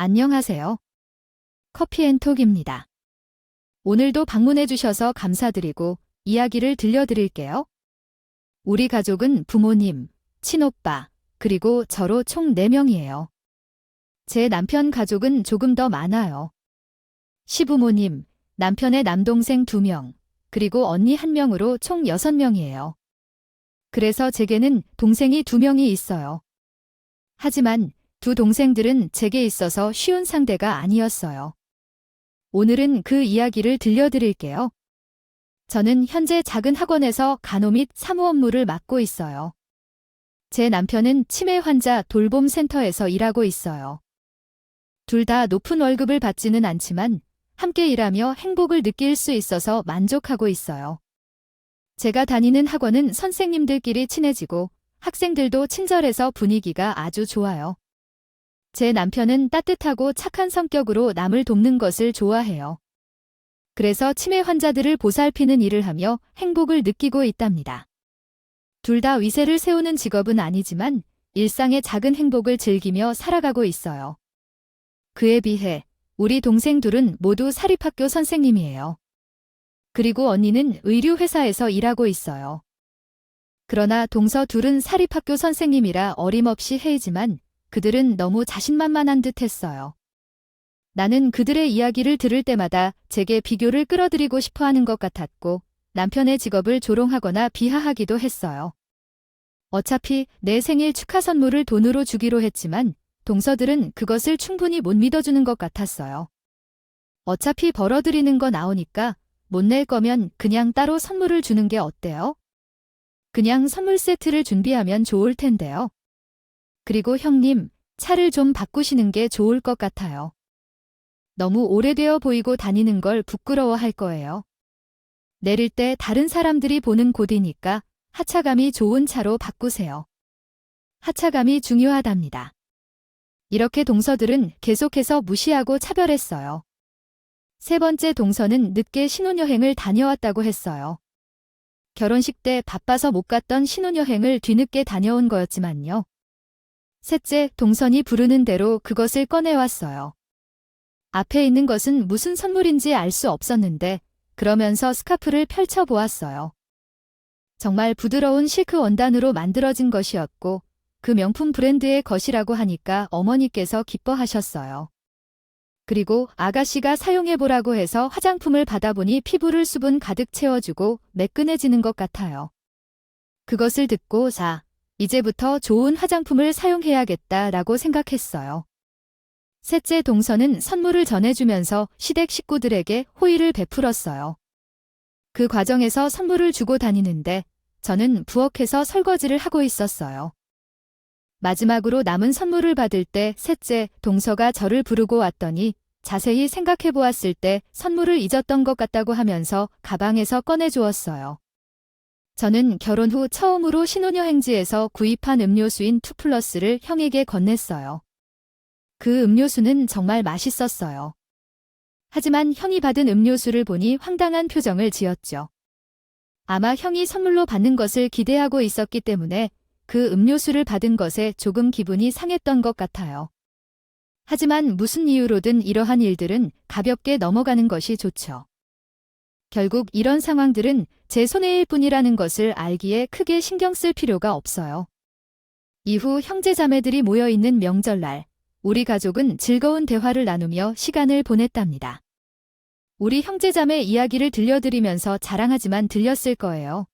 안녕하세요. 커피앤톡입니다. 오늘도 방문해 주셔서 감사드리고 이야기를 들려드릴게요. 우리 가족은 부모님, 친오빠, 그리고 저로 총 4명이에요. 제 남편 가족은 조금 더 많아요. 시부모님, 남편의 남동생 2명, 그리고 언니 1명으로 총 6명이에요. 그래서 제게는 동생이 2명이 있어요. 하지만 두 동생들은 제게 있어서 쉬운 상대가 아니었어요. 오늘은 그 이야기를 들려드릴게요. 저는 현재 작은 학원에서 간호 및 사무 업무를 맡고 있어요. 제 남편은 치매 환자 돌봄 센터에서 일하고 있어요. 둘 다 높은 월급을 받지는 않지만 함께 일하며 행복을 느낄 수 있어서 만족하고 있어요. 제가 다니는 학원은 선생님들끼리 친해지고 학생들도 친절해서 분위기가 아주 좋아요. 제 남편은 따뜻하고 착한 성격으로 남을 돕는 것을 좋아해요. 그래서 치매 환자들을 보살피는 일을 하며 행복을 느끼고 있답니다. 둘 다 위세를 세우는 직업은 아니지만 일상의 작은 행복을 즐기며 살아가고 있어요. 그에 비해 우리 동생 둘은 모두 사립학교 선생님이에요. 그리고 언니는 의류회사에서 일하고 있어요. 그러나 동서 둘은 사립학교 선생님이라 어림없이 해이지만 그들은 너무 자신만만한 듯 했어요. 나는 그들의 이야기를 들을 때마다 제게 비교를 끌어들이고 싶어 하는 것 같았고 남편의 직업을 조롱하거나 비하하기도 했어요. 어차피 내 생일 축하 선물을 돈으로 주기로 했지만 동서들은 그것을 충분히 못 믿어주는 것 같았어요. 어차피 벌어들이는 거 나오니까 못 낼 거면 그냥 따로 선물을 주는 게 어때요? 그냥 선물 세트를 준비하면 좋을 텐데요. 그리고 형님, 차를 좀 바꾸시는 게 좋을 것 같아요. 너무 오래되어 보이고 다니는 걸 부끄러워할 거예요. 내릴 때 다른 사람들이 보는 곳이니까 하차감이 좋은 차로 바꾸세요. 하차감이 중요하답니다. 이렇게 동서들은 계속해서 무시하고 차별했어요. 세 번째 동서는 늦게 신혼여행을 다녀왔다고 했어요. 결혼식 때 바빠서 못 갔던 신혼여행을 뒤늦게 다녀온 거였지만요. 셋째 동선이 부르는 대로 그것을 꺼내왔어요. 앞에 있는 것은 무슨 선물인지 알 수 없었는데 그러면서 스카프를 펼쳐보았어요. 정말 부드러운 실크 원단으로 만들어진 것이었고 그 명품 브랜드의 것이라고 하니까 어머니께서 기뻐하셨어요. 그리고 아가씨가 사용해보라고 해서 화장품을 받아보니 피부를 수분 가득 채워주고 매끈해지는 것 같아요. 그것을 듣고 이제부터 좋은 화장품을 사용해야겠다라고 생각했어요. 셋째 동서는 선물을 전해주면서 시댁 식구들에게 호의를 베풀었어요. 그 과정에서 선물을 주고 다니는데 저는 부엌에서 설거지를 하고 있었어요. 마지막으로 남은 선물을 받을 때 셋째 동서가 저를 부르고 왔더니 자세히 생각해 보았을 때 선물을 잊었던 것 같다고 하면서 가방에서 꺼내주었어요. 저는 결혼 후 처음으로 신혼여행지에서 구입한 음료수인 투플러스를 형에게 건넸어요. 그 음료수는 정말 맛있었어요. 하지만 형이 받은 음료수를 보니 황당한 표정을 지었죠. 아마 형이 선물로 받는 것을 기대하고 있었기 때문에 그 음료수를 받은 것에 조금 기분이 상했던 것 같아요. 하지만 무슨 이유로든 이러한 일들은 가볍게 넘어가는 것이 좋죠. 결국 이런 상황들은 제 손해일 뿐이라는 것을 알기에 크게 신경 쓸 필요가 없어요. 이후 형제자매들이 모여있는 명절날, 우리 가족은 즐거운 대화를 나누며 시간을 보냈답니다. 우리 형제자매 이야기를 들려드리면서 자랑하지만 들렸을 거예요.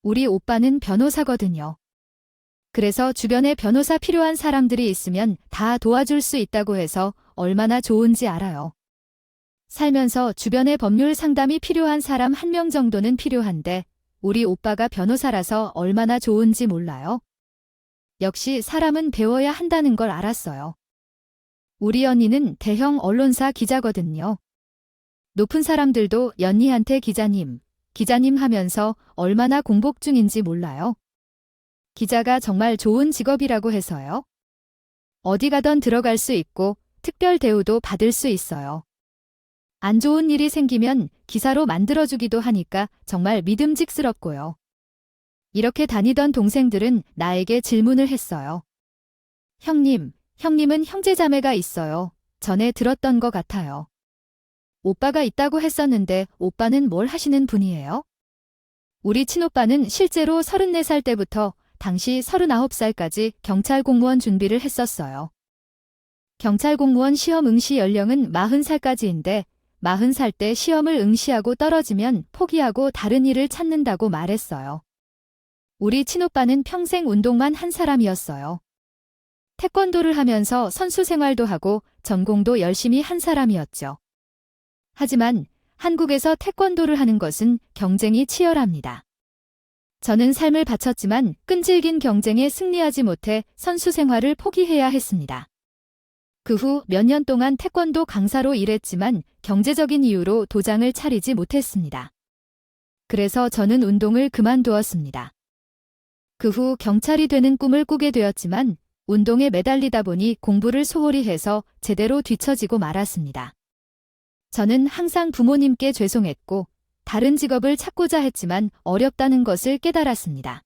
우리 오빠는 변호사거든요. 그래서 주변에 변호사 필요한 사람들이 있으면 다 도와줄 수 있다고 해서 얼마나 좋은지 알아요. 살면서 주변에 법률 상담이 필요한 사람 1명 정도는 필요한데 우리 오빠가 변호사라서 얼마나 좋은지 몰라요. 역시 사람은 배워야 한다는 걸 알았어요. 우리 언니는 대형 언론사 기자거든요. 높은 사람들도 연희한테 기자님 하면서 얼마나 공복 중인지 몰라요. 기자가 정말 좋은 직업이라고 해서요. 어디 가든 들어갈 수 있고 특별 대우도 받을 수 있어요. 안 좋은 일이 생기면 기사로 만들어주기도 하니까 정말 믿음직스럽고요. 이렇게 다니던 동생들은 나에게 질문을 했어요. 형님, 형님은 형제자매가 있어요. 전에 들었던 것 같아요. 오빠가 있다고 했었는데 오빠는 뭘 하시는 분이에요? 우리 친오빠는 실제로 34살 때부터 당시 39살까지 경찰 공무원 준비를 했었어요. 경찰 공무원 시험 응시 연령은 40살까지인데 40살 때 시험을 응시하고 떨어지면 포기하고 다른 일을 찾는다고 말했어요. 우리 친오빠는 평생 운동만 한 사람이었어요. 태권도를 하면서 선수 생활도 하고 전공도 열심히 한 사람이었죠. 하지만 한국에서 태권도를 하는 것은 경쟁이 치열합니다. 저는 삶을 바쳤지만 끈질긴 경쟁에 승리하지 못해 선수 생활을 포기해야 했습니다. 그 후 몇 년 동안 태권도 강사로 일했지만 경제적인 이유로 도장을 차리지 못했습니다. 그래서 저는 운동을 그만두었습니다. 그 후 경찰이 되는 꿈을 꾸게 되었지만 운동에 매달리다 보니 공부를 소홀히 해서 제대로 뒤처지고 말았습니다. 저는 항상 부모님께 죄송했고 다른 직업을 찾고자 했지만 어렵다는 것을 깨달았습니다.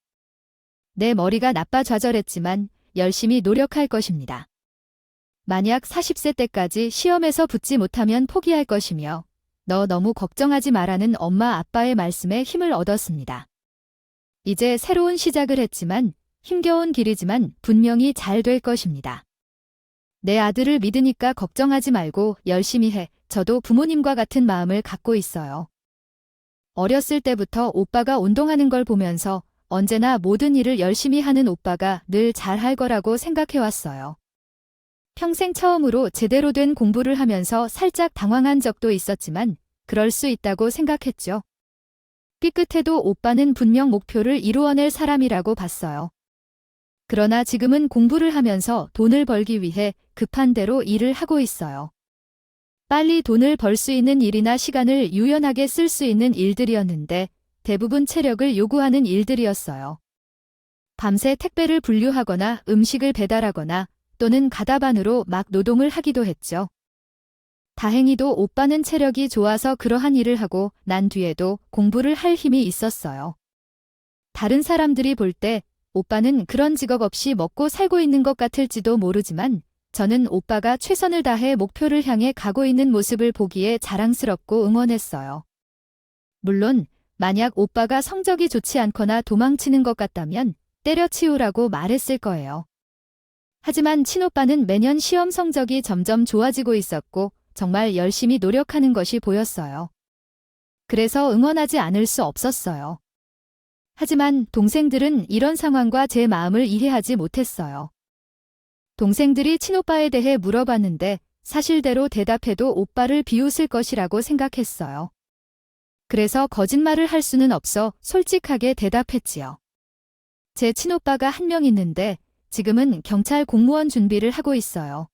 내 머리가 나빠 좌절했지만 열심히 노력할 것입니다. 만약 40세 때까지 시험에서 붙지 못하면 포기할 것이며 너 너무 걱정하지 마라는 엄마 아빠의 말씀에 힘을 얻었습니다. 이제 새로운 시작을 했지만 힘겨운 길이지만 분명히 잘 될 것입니다. 내 아들을 믿으니까 걱정하지 말고 열심히 해. 저도 부모님과 같은 마음을 갖고 있어요. 어렸을 때부터 오빠가 운동하는 걸 보면서 언제나 모든 일을 열심히 하는 오빠가 늘 잘할 거라고 생각해왔어요. 평생 처음으로 제대로 된 공부를 하면서 살짝 당황한 적도 있었지만 그럴 수 있다고 생각했죠. 삐끗해도 오빠는 분명 목표를 이루어낼 사람이라고 봤어요. 그러나 지금은 공부를 하면서 돈을 벌기 위해 급한 대로 일을 하고 있어요. 빨리 돈을 벌 수 있는 일이나 시간을 유연하게 쓸 수 있는 일들이었는데 대부분 체력을 요구하는 일들이었어요. 밤새 택배를 분류하거나 음식을 배달하거나 또는 가다반으로 막 노동을 하기도 했죠. 다행히도 오빠는 체력이 좋아서 그러한 일을 하고 난 뒤에도 공부를 할 힘이 있었어요. 다른 사람들이 볼 때 오빠는 그런 직업 없이 먹고 살고 있는 것 같을지도 모르지만 저는 오빠가 최선을 다해 목표를 향해 가고 있는 모습을 보기에 자랑스럽고 응원했어요. 물론 만약 오빠가 성적이 좋지 않거나 도망치는 것 같다면 때려치우라고 말했을 거예요. 하지만 친오빠는 매년 시험 성적이 점점 좋아지고 있었고 정말 열심히 노력하는 것이 보였어요. 그래서 응원하지 않을 수 없었어요. 하지만 동생들은 이런 상황과 제 마음을 이해하지 못했어요. 동생들이 친오빠에 대해 물어봤는데 사실대로 대답해도 오빠를 비웃을 것이라고 생각했어요. 그래서 거짓말을 할 수는 없어 솔직하게 대답했지요. 제 친오빠가 한 명 있는데 지금은 경찰 공무원 준비를 하고 있어요.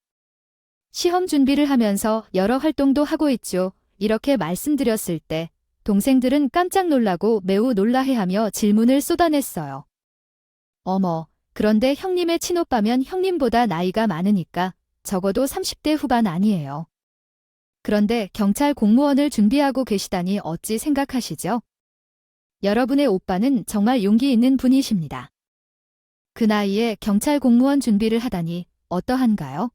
시험 준비를 하면서 여러 활동도 하고 있죠. 이렇게 말씀드렸을 때 동생들은 깜짝 놀라고 매우 놀라해하며 질문을 쏟아냈어요. 어머, 그런데 형님의 친오빠면 형님보다 나이가 많으니까 적어도 30대 후반 아니에요. 그런데 경찰 공무원을 준비하고 계시다니 어찌 생각하시죠? 여러분의 오빠는 정말 용기 있는 분이십니다. 그 나이에 경찰 공무원 준비를 하다니 어떠한가요?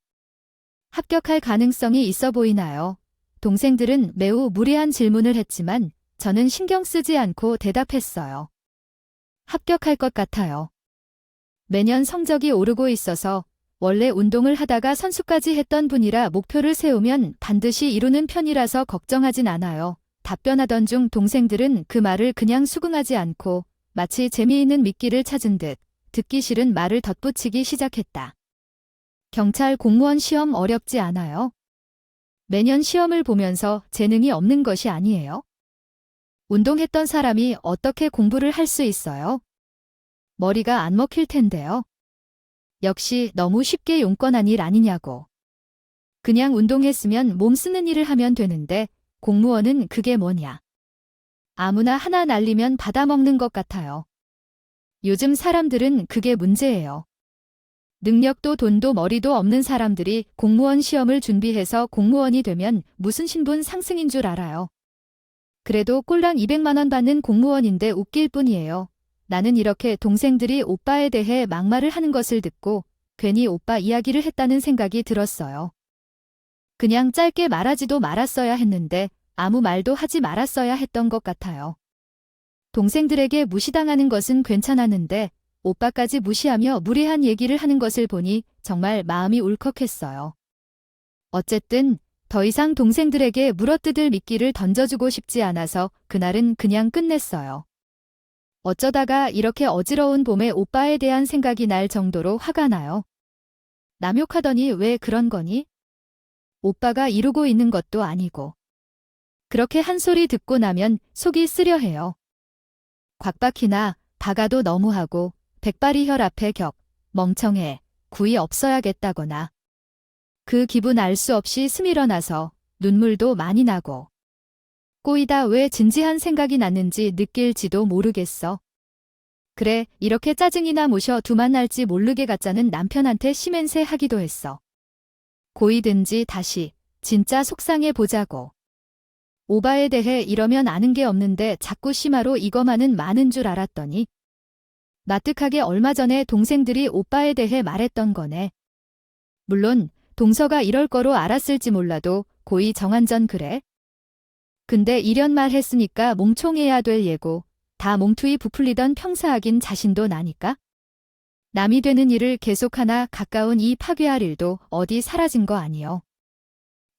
합격할 가능성이 있어 보이나요? 동생들은 매우 무례한 질문을 했지만 저는 신경 쓰지 않고 대답했어요. 합격할 것 같아요. 매년 성적이 오르고 있어서 원래 운동을 하다가 선수까지 했던 분이라 목표를 세우면 반드시 이루는 편이라서 걱정하진 않아요. 답변하던 중 동생들은 그 말을 그냥 수긍하지 않고 마치 재미있는 미끼를 찾은 듯 듣기 싫은 말을 덧붙이기 시작했다. 경찰 공무원 시험 어렵지 않아요? 매년 시험을 보면서 재능이 없는 것이 아니에요? 운동했던 사람이 어떻게 공부를 할 수 있어요? 머리가 안 먹힐 텐데요. 역시 너무 쉽게 용건한 일 아니냐고. 그냥 운동했으면 몸 쓰는 일을 하면 되는데 공무원은 그게 뭐냐. 아무나 하나 날리면 받아먹는 것 같아요. 요즘 사람들은 그게 문제예요. 능력도 돈도 머리도 없는 사람들이 공무원 시험을 준비해서 공무원이 되면 무슨 신분 상승인 줄 알아요. 그래도 꼴랑 200만 원 받는 공무원인데 웃길 뿐이에요. 나는 이렇게 동생들이 오빠에 대해 막말을 하는 것을 듣고 괜히 오빠 이야기를 했다는 생각이 들었어요. 그냥 짧게 말하지도 말았어야 했는데 아무 말도 하지 말았어야 했던 것 같아요. 동생들에게 무시당하는 것은 괜찮았는데 오빠까지 무시하며 무례한 얘기를 하는 것을 보니 정말 마음이 울컥했어요. 어쨌든 더 이상 동생들에게 물어뜯을 미끼를 던져주고 싶지 않아서 그날은 그냥 끝냈어요. 어쩌다가 이렇게 어지러운 봄에 오빠에 대한 생각이 날 정도로 화가 나요. 남욕하더니 왜 그런 거니? 오빠가 이루고 있는 것도 아니고. 그렇게 한 소리 듣고 나면 속이 쓰려해요. 곽박희나 박아도 너무하고 백발이 혈 앞에 격, 멍청해, 구이 없어야겠다거나. 그 기분 알 수 없이 스밀어나서 눈물도 많이 나고. 꼬이다 왜 진지한 생각이 났는지 느낄지도 모르겠어. 그래, 이렇게 짜증이나 모셔 두만 날지 모르게 갖자는 남편한테 심행세 하기도 했어. 고이든지 다시 진짜 속상해 보자고. 오바에 대해 이러면 아는 게 없는데 자꾸 심하로 이거만은 많은 줄 알았더니 납득하게 얼마 전에 동생들이 오빠에 대해 말했던 거네. 물론 동서가 이럴 거로 알았을지 몰라도 고이 정한전 그래? 근데 이런 말 했으니까 몽총해야 될 예고 다 몽투이 부풀리던 평사하긴 자신도 나니까? 남이 되는 일을 계속하나 가까운 이 파괴할 일도 어디 사라진 거 아니요.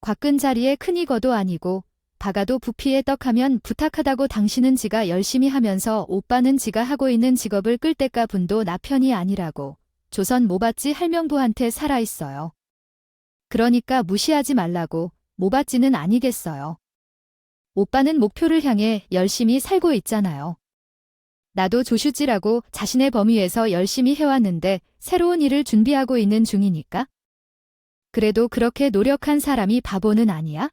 곽근 자리에 큰 이거도 아니고 박아도 부피에 떡하면 부탁하다고 당신은 지가 열심히 하면서 오빠는 지가 하고 있는 직업을 끌 때가 분도 나 편이 아니라고 조선 모받지 할명부한테 살아있어요. 그러니까 무시하지 말라고 모받지는 아니겠어요. 오빠는 목표를 향해 열심히 살고 있잖아요. 나도 조슈지라고 자신의 범위에서 열심히 해왔는데 새로운 일을 준비하고 있는 중이니까. 그래도 그렇게 노력한 사람이 바보는 아니야?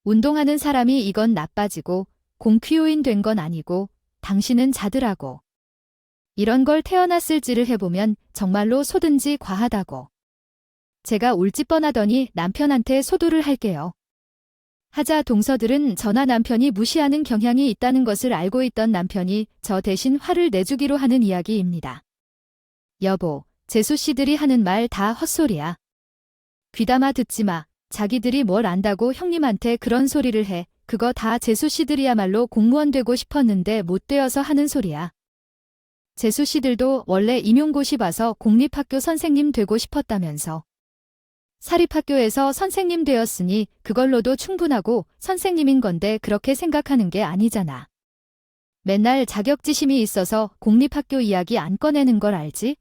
운동하는 사람이 이건 나빠지고 공퀴오인 된 건 아니고 당신은 자들하고. 이런 걸 태어났을지를 해보면 정말로 소든지 과하다고. 제가 울집 뻔하더니 남편한테 소두를 할게요. 하자 동서들은 저나 남편이 무시하는 경향이 있다는 것을 알고 있던 남편이 저 대신 화를 내주기로 하는 이야기입니다. 여보, 재수 씨들이 하는 말 다 헛소리야. 귀담아 듣지 마. 자기들이 뭘 안다고 형님한테 그런 소리를 해. 그거 다 재수 씨들이야말로 공무원 되고 싶었는데 못 되어서 하는 소리야. 재수 씨들도 원래 임용고시 봐서 공립학교 선생님 되고 싶었다면서. 사립학교에서 선생님 되었으니 그걸로도 충분하고 선생님인 건데 그렇게 생각하는 게 아니잖아. 맨날 자격지심이 있어서 공립학교 이야기 안 꺼내는 걸 알지?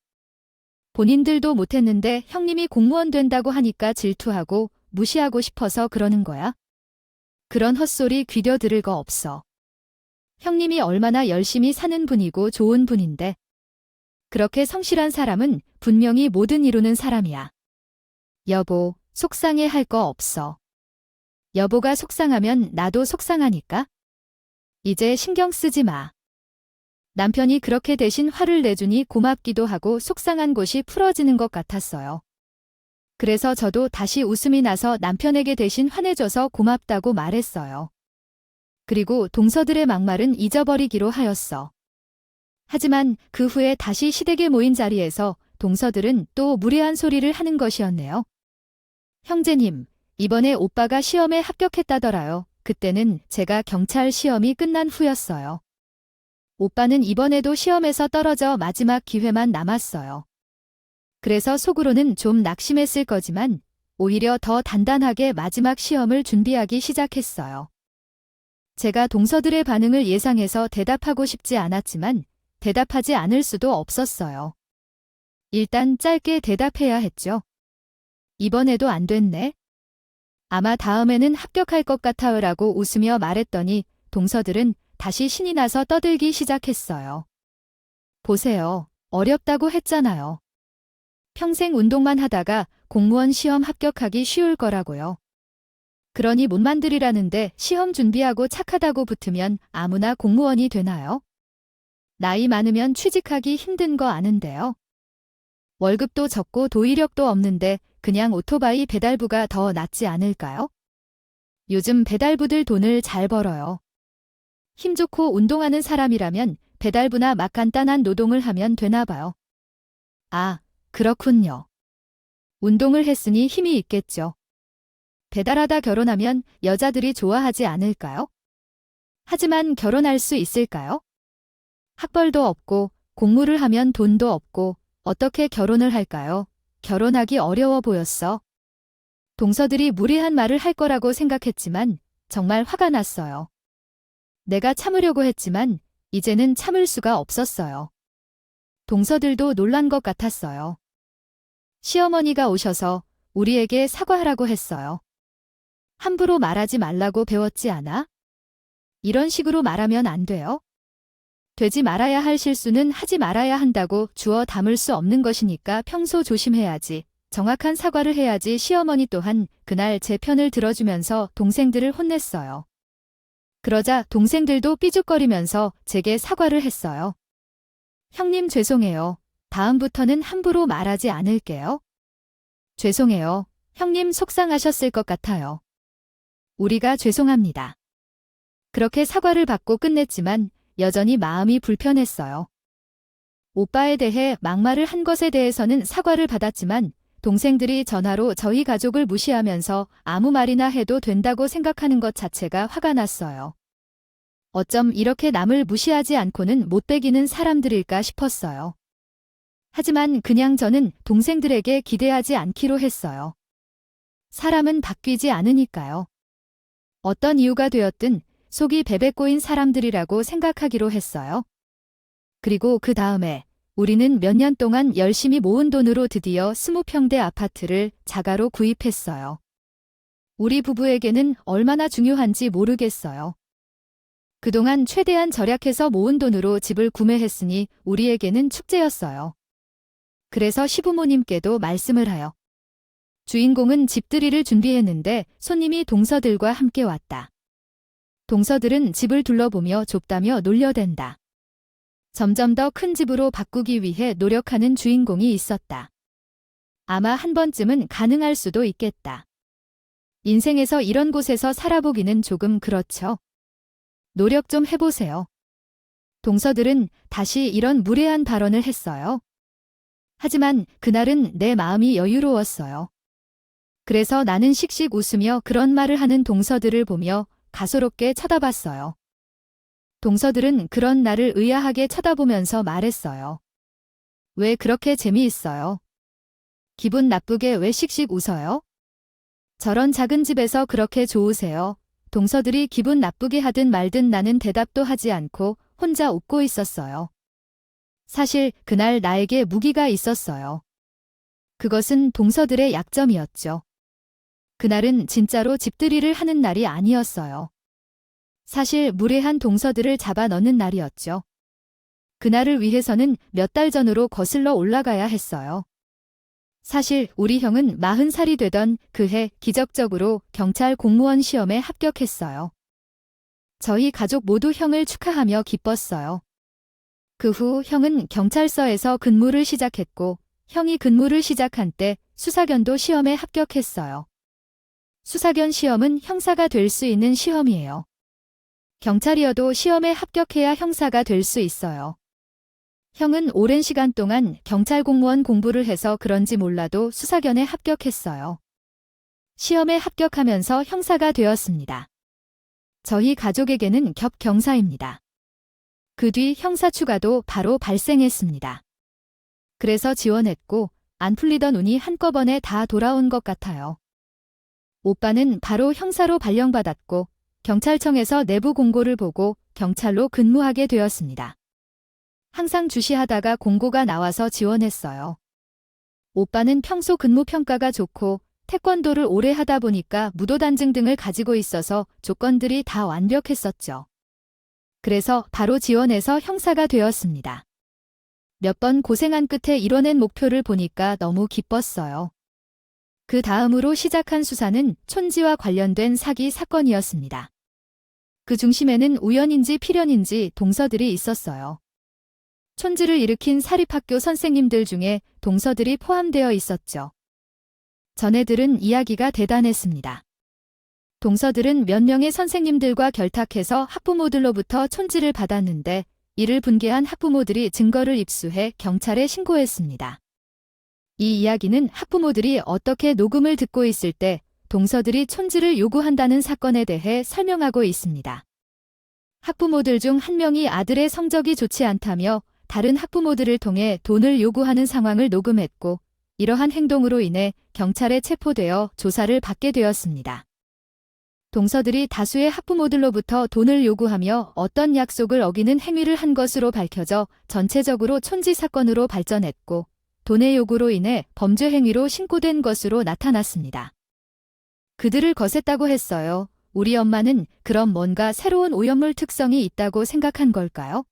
본인들도 못했는데 형님이 공무원 된다고 하니까 질투하고 무시하고 싶어서 그러는 거야? 그런 헛소리 귀려 들을 거 없어. 형님이 얼마나 열심히 사는 분이고 좋은 분인데. 그렇게 성실한 사람은 분명히 뭐든 이루는 사람이야. 여보, 속상해 할 거 없어. 여보가 속상하면 나도 속상하니까. 이제 신경 쓰지 마. 남편이 그렇게 대신 화를 내주니 고맙기도 하고 속상한 곳이 풀어지는 것 같았어요. 그래서 저도 다시 웃음이 나서 남편에게 대신 화내줘서 고맙다고 말했어요. 그리고 동서들의 막말은 잊어버리기로 하였어. 하지만 그 후에 다시 시댁에 모인 자리에서 동서들은 또 무례한 소리를 하는 것이었네요. 형제님, 이번에 오빠가 시험에 합격했다더라요. 그때는 제가 경찰 시험이 끝난 후였어요. 오빠는 이번에도 시험에서 떨어져 마지막 기회만 남았어요. 그래서 속으로는 좀 낙심했을 거지만 오히려 더 단단하게 마지막 시험을 준비하기 시작했어요. 제가 동서들의 반응을 예상해서 대답하고 싶지 않았지만 대답하지 않을 수도 없었어요. 일단 짧게 대답해야 했죠. 이번에도 안 됐네. 아마 다음에는 합격할 것 같아요 라고 웃으며 말했더니 동서들은 다시 신이 나서 떠들기 시작했어요. 보세요. 어렵다고 했잖아요. 평생 운동만 하다가 공무원 시험 합격하기 쉬울 거라고요. 그러니 못 만들이라는데 시험 준비하고 착하다고 붙으면 아무나 공무원이 되나요? 나이 많으면 취직하기 힘든 거 아는데요. 월급도 적고 도의력도 없는데 그냥 오토바이 배달부가 더 낫지 않을까요? 요즘 배달부들 돈을 잘 벌어요. 힘 좋고 운동하는 사람이라면 배달부나 막 간단한 노동을 하면 되나 봐요. 아, 그렇군요. 운동을 했으니 힘이 있겠죠. 배달하다 결혼하면 여자들이 좋아하지 않을까요? 하지만 결혼할 수 있을까요? 학벌도 없고 공무를 하면 돈도 없고 어떻게 결혼을 할까요? 결혼하기 어려워 보였어. 동서들이 무례한 말을 할 거라고 생각했지만 정말 화가 났어요. 내가 참으려고 했지만 이제는 참을 수가 없었어요. 동서들도 놀란 것 같았어요. 시어머니가 오셔서 우리에게 사과하라고 했어요. 함부로 말하지 말라고 배웠지 않아? 이런 식으로 말하면 안 돼요? 되지 말아야 할 실수는 하지 말아야 한다고 주워 담을 수 없는 것이니까 평소 조심해야지. 정확한 사과를 해야지. 시어머니 또한 그날 제 편을 들어주면서 동생들을 혼냈어요. 그러자 동생들도 삐죽거리면서 제게 사과를 했어요. 형님 죄송해요. 다음부터는 함부로 말하지 않을게요. 죄송해요. 형님 속상하셨을 것 같아요. 우리가 죄송합니다. 그렇게 사과를 받고 끝냈지만 여전히 마음이 불편했어요. 오빠에 대해 막말을 한 것에 대해서는 사과를 받았지만 동생들이 전화로 저희 가족을 무시하면서 아무 말이나 해도 된다고 생각하는 것 자체가 화가 났어요. 어쩜 이렇게 남을 무시하지 않고는 못 배기는 사람들일까 싶었어요. 하지만 그냥 저는 동생들에게 기대하지 않기로 했어요. 사람은 바뀌지 않으니까요. 어떤 이유가 되었든 속이 베베 꼬인 사람들이라고 생각하기로 했어요. 그리고 그 다음에 우리는 몇 년 동안 열심히 모은 돈으로 드디어 20평대 아파트를 자가로 구입했어요. 우리 부부에게는 얼마나 중요한지 모르겠어요. 그동안 최대한 절약해서 모은 돈으로 집을 구매했으니 우리에게는 축제였어요. 그래서 시부모님께도 말씀을 하여 주인공은 집들이를 준비했는데 손님이 동서들과 함께 왔다. 동서들은 집을 둘러보며 좁다며 놀려댄다. 점점 더 큰 집으로 바꾸기 위해 노력하는 주인공이 있었다. 아마 한 번쯤은 가능할 수도 있겠다. 인생에서 이런 곳에서 살아보기는 조금 그렇죠. 노력 좀 해보세요. 동서들은 다시 이런 무례한 발언을 했어요. 하지만 그날은 내 마음이 여유로웠어요. 그래서 나는 씩씩 웃으며 그런 말을 하는 동서들을 보며 가소롭게 쳐다봤어요. 동서들은 그런 나를 의아하게 쳐다보면서 말했어요. 왜 그렇게 재미있어요? 기분 나쁘게 왜 씩씩 웃어요? 저런 작은 집에서 그렇게 좋으세요? 동서들이 기분 나쁘게 하든 말든 나는 대답도 하지 않고 혼자 웃고 있었어요. 사실 그날 나에게 무기가 있었어요. 그것은 동서들의 약점이었죠. 그날은 진짜로 집들이를 하는 날이 아니었어요. 사실 무례한 동서들을 잡아 넣는 날이었죠. 그날을 위해서는 몇 달 전으로 거슬러 올라가야 했어요. 사실 우리 형은 40살이 되던 그해 기적적으로 경찰 공무원 시험에 합격했어요. 저희 가족 모두 형을 축하하며 기뻤어요. 그 후 형은 경찰서에서 근무를 시작했고 형이 근무를 시작한 때 수사견도 시험에 합격했어요. 수사견 시험은 형사가 될 수 있는 시험이에요. 경찰이어도 시험에 합격해야 형사가 될 수 있어요. 형은 오랜 시간 동안 경찰 공무원 공부를 해서 그런지 몰라도 수사견에 합격했어요. 시험에 합격하면서 형사가 되었습니다. 저희 가족에게는 겹경사입니다. 그 뒤 형사 추가도 바로 발생했습니다. 그래서 지원했고 안 풀리던 운이 한꺼번에 다 돌아온 것 같아요. 오빠는 바로 형사로 발령받았고 경찰청에서 내부 공고를 보고 경찰로 근무하게 되었습니다. 항상 주시하다가 공고가 나와서 지원했어요. 오빠는 평소 근무 평가가 좋고 태권도를 오래 하다 보니까 무도단증 등을 가지고 있어서 조건들이 다 완벽했었죠. 그래서 바로 지원해서 형사가 되었습니다. 몇 번 고생한 끝에 이뤄낸 목표를 보니까 너무 기뻤어요. 그 다음으로 시작한 수사는 촌지와 관련된 사기 사건이었습니다. 그 중심에는 우연인지 필연인지 동서들이 있었어요. 촌지를 일으킨 사립학교 선생님들 중에 동서들이 포함되어 있었죠. 전애들은 이야기가 대단했습니다. 동서들은 몇 명의 선생님들과 결탁해서 학부모들로부터 촌지를 받았는데 이를 분개한 학부모들이 증거를 입수해 경찰에 신고했습니다. 이 이야기는 학부모들이 어떻게 녹음을 듣고 있을 때 동서들이 촌지를 요구한다는 사건에 대해 설명하고 있습니다. 학부모들 중 한 명이 아들의 성적이 좋지 않다며 다른 학부모들을 통해 돈을 요구하는 상황을 녹음했고, 이러한 행동으로 인해 경찰에 체포되어 조사를 받게 되었습니다. 동서들이 다수의 학부모들로부터 돈을 요구하며 어떤 약속을 어기는 행위를 한 것으로 밝혀져 전체적으로 촌지 사건으로 발전했고, 돈의 요구로 인해 범죄 행위로 신고된 것으로 나타났습니다. 그들을 거셌다고 했어요. 우리 엄마는 그럼 뭔가 새로운 오염물 특성이 있다고 생각한 걸까요?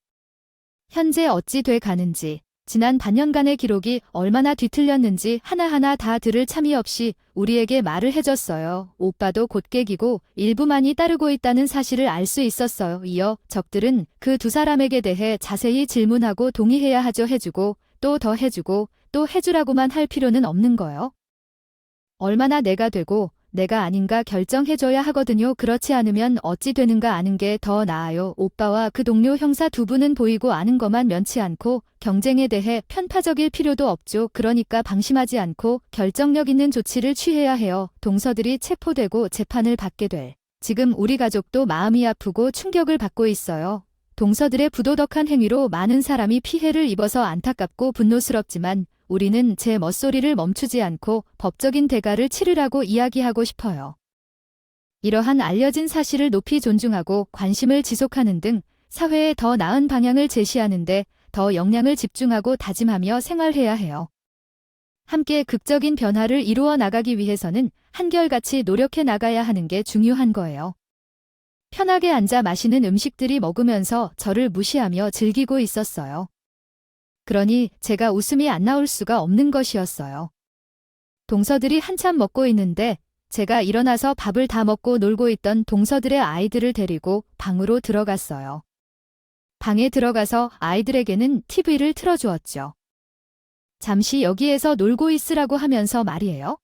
현재 어찌 돼 가는지, 지난 반년간의 기록이 얼마나 뒤틀렸는지 하나하나 다 들을 참이 없이 우리에게 말을 해줬어요. 오빠도 곧 깨기고 일부만이 따르고 있다는 사실을 알 수 있었어요. 이어 적들은 그 두 사람에게 대해 자세히 질문하고 동의해야 하죠. 해주고 또 더 해주고 또 해주라고만 할 필요는 없는 거요. 얼마나 내가 되고 내가 아닌가 결정해줘야 하거든요. 그렇지 않으면 어찌 되는가 아는 게 더 나아요. 오빠와 그 동료 형사 두 분은 보이고 아는 것만 면치 않고 경쟁에 대해 편파적일 필요도 없죠. 그러니까 방심하지 않고 결정력 있는 조치를 취해야 해요. 동서들이 체포되고 재판을 받게 될 지금 우리 가족도 마음이 아프고 충격을 받고 있어요. 동서들의 부도덕한 행위로 많은 사람이 피해를 입어서 안타깝고 분노스럽지만 우리는 제 멋소리를 멈추지 않고 법적인 대가를 치르라고 이야기하고 싶어요. 이러한 알려진 사실을 높이 존중하고 관심을 지속하는 등 사회에 더 나은 방향을 제시하는데 더 역량을 집중하고 다짐하며 생활해야 해요. 함께 극적인 변화를 이루어 나가기 위해서는 한결같이 노력해 나가야 하는 게 중요한 거예요. 편하게 앉아 마시는 음식들이 먹으면서 저를 무시하며 즐기고 있었어요. 그러니 제가 웃음이 안 나올 수가 없는 것이었어요. 동서들이 한참 먹고 있는데 제가 일어나서 밥을 다 먹고 놀고 있던 동서들의 아이들을 데리고 방으로 들어갔어요. 방에 들어가서 아이들에게는 TV를 틀어주었죠. 잠시 여기에서 놀고 있으라고 하면서 말이에요.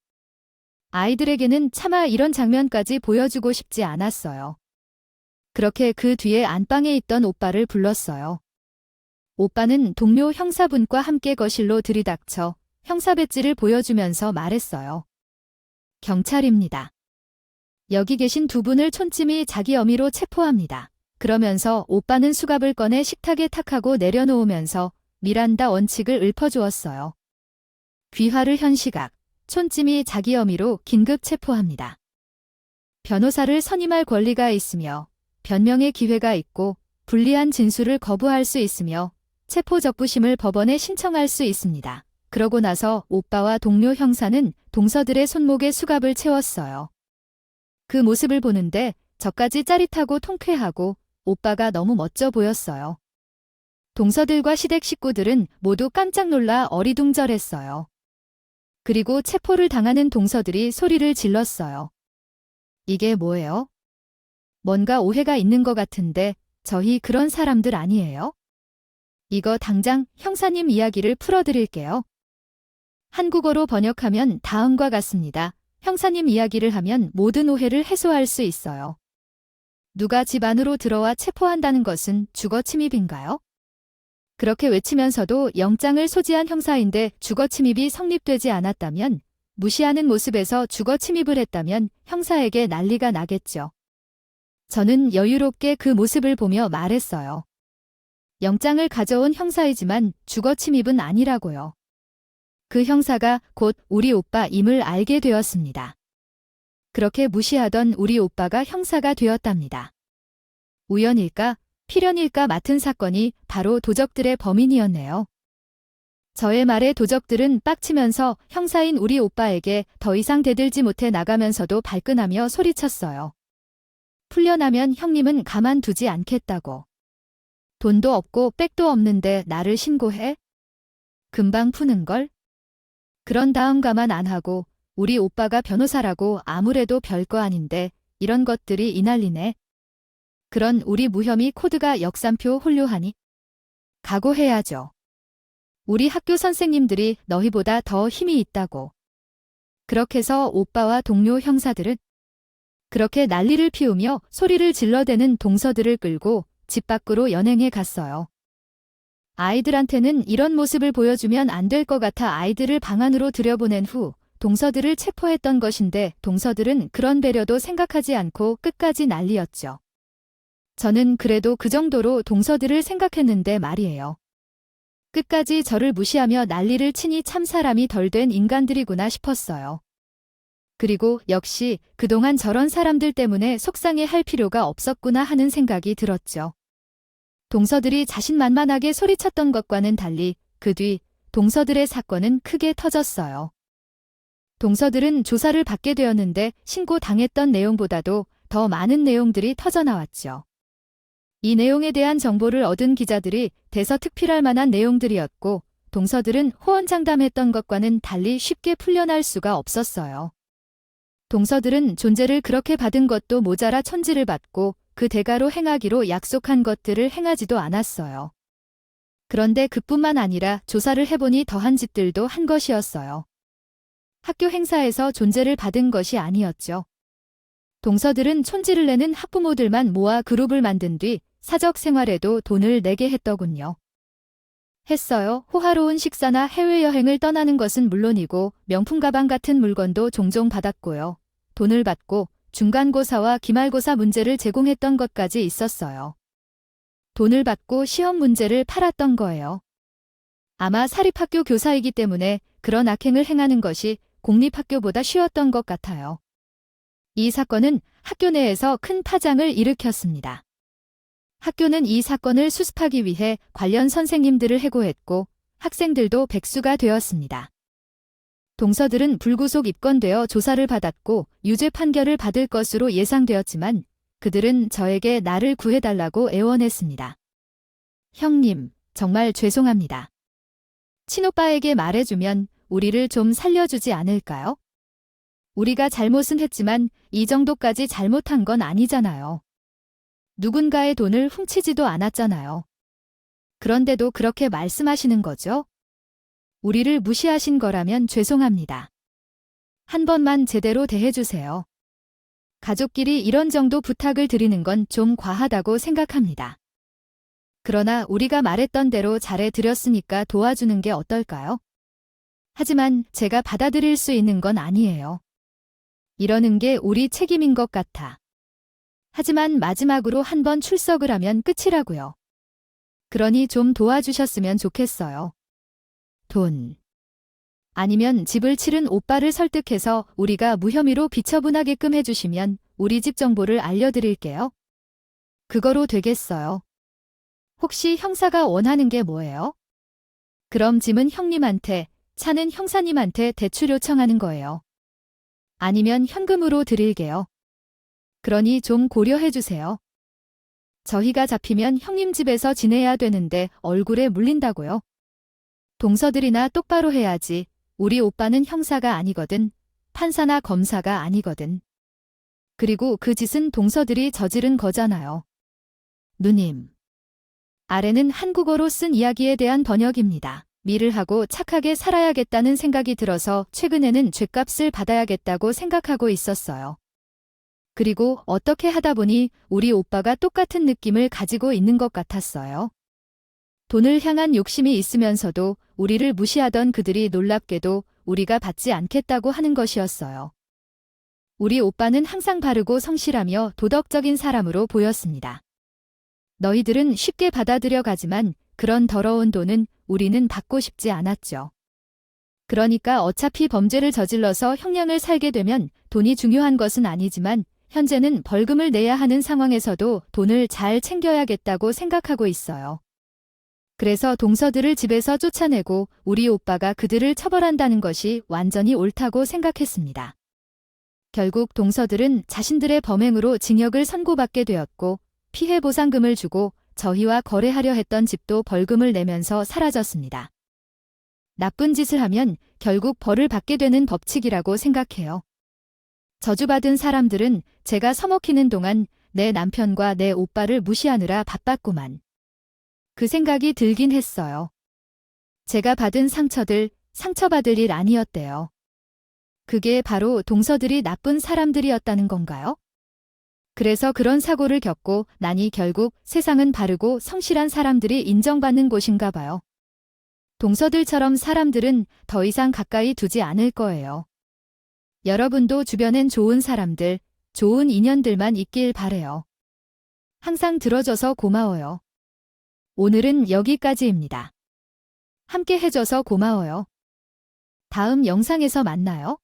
아이들에게는 차마 이런 장면까지 보여주고 싶지 않았어요. 그렇게 그 뒤에 안방에 있던 오빠를 불렀어요. 오빠는 동료 형사분과 함께 거실로 들이닥쳐 형사 배지를 보여주면서 말했어요. 경찰입니다. 여기 계신 두 분을 촌찜이 자기 혐의로 체포합니다. 그러면서 오빠는 수갑을 꺼내 식탁에 탁하고 내려놓으면서 미란다 원칙을 읊어주었어요. 귀화를 현시각, 촌찜이 자기 혐의로 긴급 체포합니다. 변호사를 선임할 권리가 있으며 변명의 기회가 있고 불리한 진술을 거부할 수 있으며 체포 적부심을 법원에 신청할 수 있습니다. 그러고 나서 오빠와 동료 형사는 동서들의 손목에 수갑을 채웠어요. 그 모습을 보는데 저까지 짜릿하고 통쾌하고 오빠가 너무 멋져 보였어요. 동서들과 시댁 식구들은 모두 깜짝 놀라 어리둥절했어요. 그리고 체포를 당하는 동서들이 소리를 질렀어요. 이게 뭐예요? 뭔가 오해가 있는 것 같은데 저희 그런 사람들 아니에요? 이거 당장 형사님 이야기를 풀어드릴게요. 한국어로 번역하면 다음과 같습니다. 형사님 이야기를 하면 모든 오해를 해소할 수 있어요. 누가 집 안으로 들어와 체포한다는 것은 주거 침입인가요? 그렇게 외치면서도 영장을 소지한 형사인데 주거 침입이 성립되지 않았다면, 무시하는 모습에서 주거 침입을 했다면 형사에게 난리가 나겠죠. 저는 여유롭게 그 모습을 보며 말했어요. 영장을 가져온 형사이지만 주거 침입은 아니라고요. 그 형사가 곧 우리 오빠임을 알게 되었습니다. 그렇게 무시하던 우리 오빠가 형사가 되었답니다. 우연일까, 필연일까 맡은 사건이 바로 도적들의 범인이었네요. 저의 말에 도적들은 빡치면서 형사인 우리 오빠에게 더 이상 대들지 못해 나가면서도 발끈하며 소리쳤어요. 풀려나면 형님은 가만두지 않겠다고. 돈도 없고 백도 없는데 나를 신고해? 금방 푸는걸? 그런 다음 가만 안 하고 우리 오빠가 변호사라고 아무래도 별거 아닌데 이런 것들이 이 난리네. 그런 우리 무혐의 코드가 역삼표 홀려하니? 각오해야죠. 우리 학교 선생님들이 너희보다 더 힘이 있다고. 그렇게 해서 오빠와 동료 형사들은 그렇게 난리를 피우며 소리를 질러대는 동서들을 끌고 집 밖으로 연행해 갔어요. 아이들한테는 이런 모습을 보여주면 안 될 것 같아 아이들을 방 안으로 들여보낸 후 동서들을 체포했던 것인데 동서들은 그런 배려도 생각하지 않고 끝까지 난리였죠. 저는 그래도 그 정도로 동서들을 생각했는데 말이에요. 끝까지 저를 무시하며 난리를 치니 참 사람이 덜 된 인간들이구나 싶었어요. 그리고 역시 그동안 저런 사람들 때문에 속상해 할 필요가 없었구나 하는 생각이 들었죠. 동서들이 자신만만하게 소리쳤던 것과는 달리 그 뒤 동서들의 사건은 크게 터졌어요. 동서들은 조사를 받게 되었는데 신고당했던 내용보다도 더 많은 내용들이 터져나왔죠. 이 내용에 대한 정보를 얻은 기자들이 대서특필할 만한 내용들이었고 동서들은 호언장담했던 것과는 달리 쉽게 풀려날 수가 없었어요. 동서들은 존재를 그렇게 받은 것도 모자라 천지를 받고 그 대가로 행하기로 약속한 것들을 행하지도 않았어요. 그런데 그뿐만 아니라 조사를 해보니 더한 짓들도 한 것이었어요. 학교 행사에서 존재를 받은 것이 아니었죠. 동서들은 촌지를 내는 학부모들만 모아 그룹을 만든 뒤 사적 생활에도 돈을 내게 했더군요. 했어요. 호화로운 식사나 해외여행을 떠나는 것은 물론이고 명품 가방 같은 물건도 종종 받았고요. 돈을 받고 중간고사와 기말고사 문제를 제공했던 것까지 있었어요. 돈을 받고 시험 문제를 팔았던 거예요. 아마 사립학교 교사이기 때문에 그런 악행을 행하는 것이 공립학교보다 쉬웠던 것 같아요. 이 사건은 학교 내에서 큰 파장을 일으켰습니다. 학교는 이 사건을 수습하기 위해 관련 선생님들을 해고했고 학생들도 백수가 되었습니다. 동서들은 불구속 입건되어 조사를 받았고 유죄 판결을 받을 것으로 예상되었지만 그들은 저에게 나를 구해달라고 애원했습니다. 형님, 정말 죄송합니다. 친오빠에게 말해주면 우리를 좀 살려주지 않을까요? 우리가 잘못은 했지만 이 정도까지 잘못한 건 아니잖아요. 누군가의 돈을 훔치지도 않았잖아요. 그런데도 그렇게 말씀하시는 거죠? 우리를 무시하신 거라면 죄송합니다. 한 번만 제대로 대해주세요. 가족끼리 이런 정도 부탁을 드리는 건 좀 과하다고 생각합니다. 그러나 우리가 말했던 대로 잘해드렸으니까 도와주는 게 어떨까요? 하지만 제가 받아들일 수 있는 건 아니에요. 이러는 게 우리 책임인 것 같아. 하지만 마지막으로 한 번 출석을 하면 끝이라고요. 그러니 좀 도와주셨으면 좋겠어요. 돈. 아니면 집을 치른 오빠를 설득해서 우리가 무혐의로 비처분하게끔 해주시면 우리 집 정보를 알려드릴게요. 그거로 되겠어요. 혹시 형사가 원하는 게 뭐예요? 그럼 짐은 형님한테, 차는 형사님한테 대출 요청하는 거예요. 아니면 현금으로 드릴게요. 그러니 좀 고려해주세요. 저희가 잡히면 형님 집에서 지내야 되는데 얼굴에 물린다고요? 동서들이나 똑바로 해야지. 우리 오빠는 형사가 아니거든. 판사나 검사가 아니거든. 그리고 그 짓은 동서들이 저지른 거잖아요. 누님. 아래는 한국어로 쓴 이야기에 대한 번역입니다. 일을 하고 착하게 살아야겠다는 생각이 들어서 최근에는 죗값을 받아야겠다고 생각하고 있었어요. 그리고 어떻게 하다 보니 우리 오빠가 똑같은 느낌을 가지고 있는 것 같았어요. 돈을 향한 욕심이 있으면서도 우리를 무시하던 그들이 놀랍게도 우리가 받지 않겠다고 하는 것이었어요. 우리 오빠는 항상 바르고 성실하며 도덕적인 사람으로 보였습니다. 너희들은 쉽게 받아들여 가지만 그런 더러운 돈은 우리는 받고 싶지 않았죠. 그러니까 어차피 범죄를 저질러서 형량을 살게 되면 돈이 중요한 것은 아니지만 현재는 벌금을 내야 하는 상황에서도 돈을 잘 챙겨야겠다고 생각하고 있어요. 그래서 동서들을 집에서 쫓아내고 우리 오빠가 그들을 처벌한다는 것이 완전히 옳다고 생각했습니다. 결국 동서들은 자신들의 범행으로 징역을 선고받게 되었고 피해 보상금을 주고 저희와 거래하려 했던 집도 벌금을 내면서 사라졌습니다. 나쁜 짓을 하면 결국 벌을 받게 되는 법칙이라고 생각해요. 저주받은 사람들은 제가 서먹히는 동안 내 남편과 내 오빠를 무시하느라 바빴구만. 그 생각이 들긴 했어요. 제가 받은 상처들, 상처받을 일 아니었대요. 그게 바로 동서들이 나쁜 사람들이었다는 건가요? 그래서 그런 사고를 겪고 나니 결국 세상은 바르고 성실한 사람들이 인정받는 곳인가 봐요. 동서들처럼 사람들은 더 이상 가까이 두지 않을 거예요. 여러분도 주변엔 좋은 사람들, 좋은 인연들만 있길 바래요. 항상 들어줘서 고마워요. 오늘은 여기까지입니다. 함께 해줘서 고마워요. 다음 영상에서 만나요.